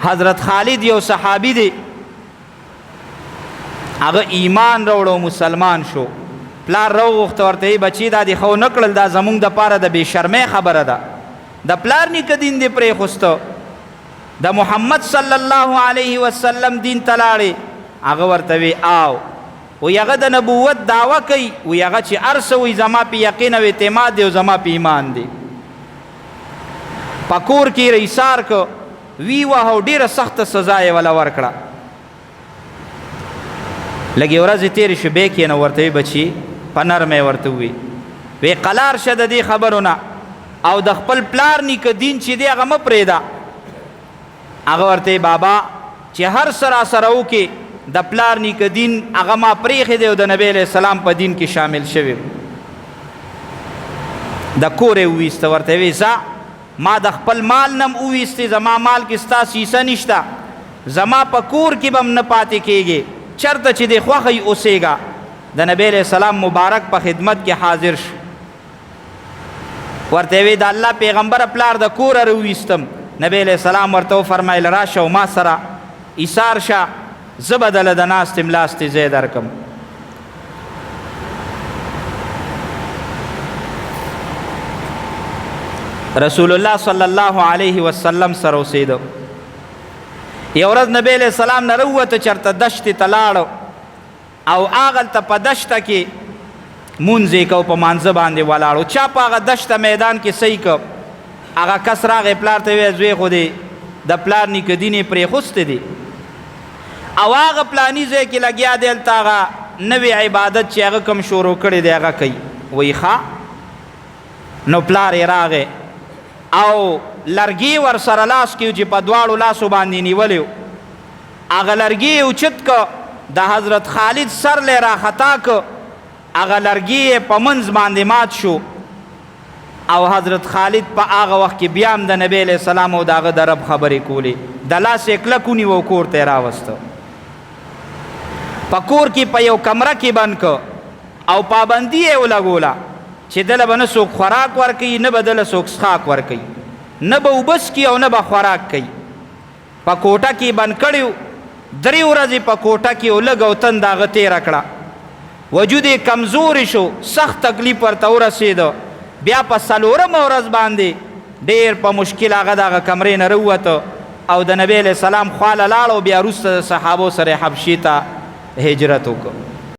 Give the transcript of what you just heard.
حضرت خالد یو صحابي دی، هغه ایمان راوړو مسلمان شو. پلار راوغوښته ورته یې بچي دا دې خو نه کړل، دا زمونږ دپاره د بې شرمۍ خبره ده. د پلار نیکه دین دې پرېښوسته، د محمد صلی الله علیه وسلم دین ته لاړې. هغه ورته وی آو وی هغه د نبوت دعوه کوي، وی هغه چې هر څه وی زما په یقین او اعتماد دی او زما په ایمان دی. په کور کې یې ایثار که وی وه او ډېره سخته سزا یې وله ورکړه. لږې ورځې تېرې شو بیا کښېنه، ورته وی بچي په نرمه یې ورته ووی وی قلار شه د دې خبرو نه، او د خپل پلار نیکه دین چې دی هغه مه پرېږده. هغه ورته بابا چې هر څه راسره وکړې د پلار نیکه دین هغه ما پرېښی دی او د نبی علیه السلام په دین کې شامل شوی. د کور یې وویسته، ورته وی ځه ما د خپل مال نه م وویستې، زما مال کې ستا سیسه نشته، زما په کور کې به م نه پاتې کېږي، چرته چې دې خوښه یې اوسېږه. د نبی علیه السلام مبارک په خدمت کې حاضر شو. ورته وی د الله پیغمبره پلار د کوره راوویستم. نبی علیه السلام ورته وفرمیل راشه او ما سره ایثار شه، زه به دله د ناستې ملاستې ځای درکم. رسول الله صلی الله علیه وسلم سره اوسېده. یو ورځ نبی علیه السلام نه راووته، چېرته دشتې ته لاړو او هغلته په دشته کې مونځ یې کو، په مانځه باندې ولاړو. چا په هغه دشته میدان کې صحیح که هغه کس راغی پلار ته وی زوی خو دې د پلار نیکه دین یې پرېښوستی دی او هغه پلاني ځای کې لګیا دی، هلته هغه نوی عبادت چې هغه کوم شروع کړی دی هغه کوي. وی ښه. نو پلار یې راغی او لرګي ورسره لاس کې چې په دواړو لاسو باندې نیولی و، هغه لرګي یې اوچت که د حضرت خالد سر لی راخطا که، هغه لرګي یې په منځ باندې مات شو او حضرت خالد په هغه وخت کې بیا هم د نبی علیه السلام او د هغه د رب خبرې کولې. د لاس یې کلک ونیو او کور ته یې راوسته. په کور کې په یو کمره کې بند که او پابندي یې ولګوله چې دله به نه څوک خوراک ورکوي، نه به دله څوک څښاک ورکوي، نه به اوبه څکي او نه به خوراک کوي. په کوټه کې بند کړی و. 3 ورځې په کوټه کې و، لږ او تند هغه تېره کړه. وجود یې کمزوري شو، سخت تکلیف ورته ورسېده. بیا په 4مه ورځ باندې ډېر په مشکل هغه د هغه کمرې نه راووته او د نبی علیه السلام خواله لاړ او بیا وروسته د صحابو سره حبشې ته هجرت وکړ.